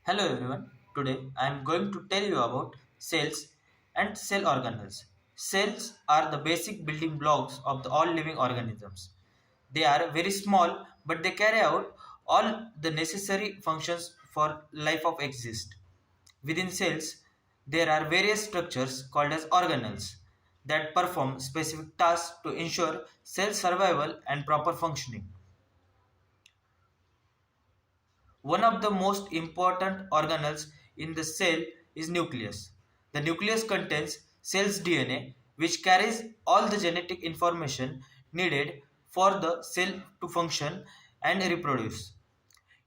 Hello everyone. Today I am going to tell you about cells and cell organelles. Cells are the basic building blocks of all living organisms. They are very small but they carry out all the necessary functions for life of exist. Within cells there are various structures called as organelles that perform specific tasks to ensure cell survival and proper functioning. One of the most important organelles in the cell is nucleus. The nucleus contains cell's DNA which carries all the genetic information needed for the cell to function and reproduce.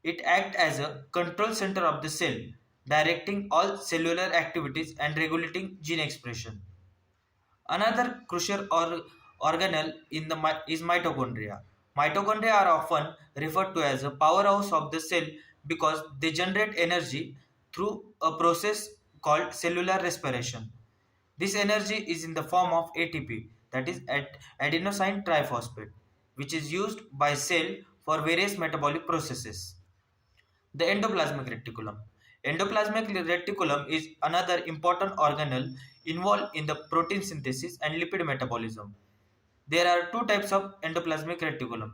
It acts as a control center of the cell, directing all cellular activities and regulating gene expression. Another crucial organelle is mitochondria. Mitochondria are often referred to as a powerhouse of the cell because they generate energy through a process called cellular respiration. This energy is in the form of ATP, that is adenosine triphosphate, which is used by cell for various metabolic processes. The endoplasmic reticulum. Endoplasmic reticulum is another important organelle involved in the protein synthesis and lipid metabolism. There are two types of endoplasmic reticulum,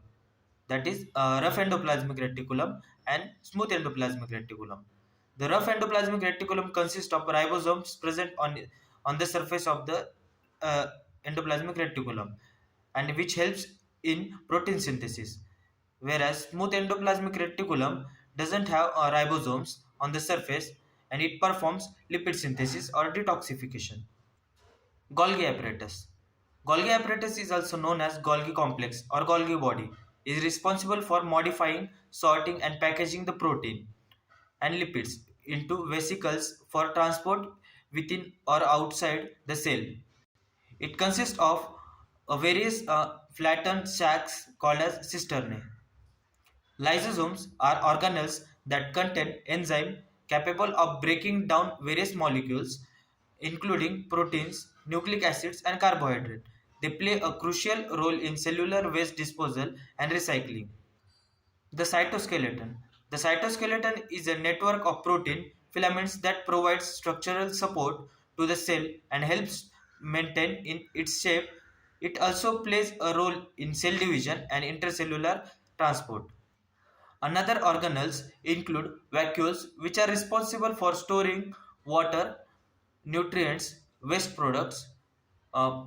that is rough endoplasmic reticulum and smooth endoplasmic reticulum. The rough endoplasmic reticulum consists of ribosomes present on the surface of the uh, endoplasmic reticulum and which helps in protein synthesis, whereas smooth endoplasmic reticulum doesn't have ribosomes on the surface and it performs lipid synthesis or detoxification. Golgi apparatus. Golgi apparatus is also known as Golgi complex or Golgi body, is responsible for modifying, sorting and packaging the protein and lipids into vesicles for transport within or outside the cell. It consists of various flattened sacs called as cisternae. Lysosomes are organelles that contain enzyme capable of breaking down various molecules, including proteins, nucleic acids, and carbohydrate. They play a crucial role in cellular waste disposal and recycling. The cytoskeleton. The cytoskeleton is a network of protein filaments that provides structural support to the cell and helps maintain in its shape. It also plays a role in cell division and intercellular transport. Another organelles include vacuoles, which are responsible for storing water, nutrients, waste products, uh,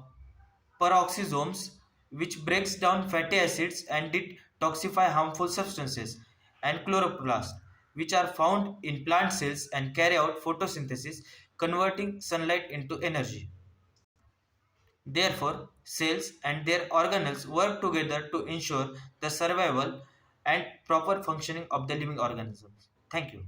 peroxisomes, which breaks down fatty acids and detoxify harmful substances, and chloroplasts, which are found in plant cells and carry out photosynthesis, converting sunlight into energy. Therefore, cells and their organelles work together to ensure the survival and proper functioning of the living organisms. Thank you.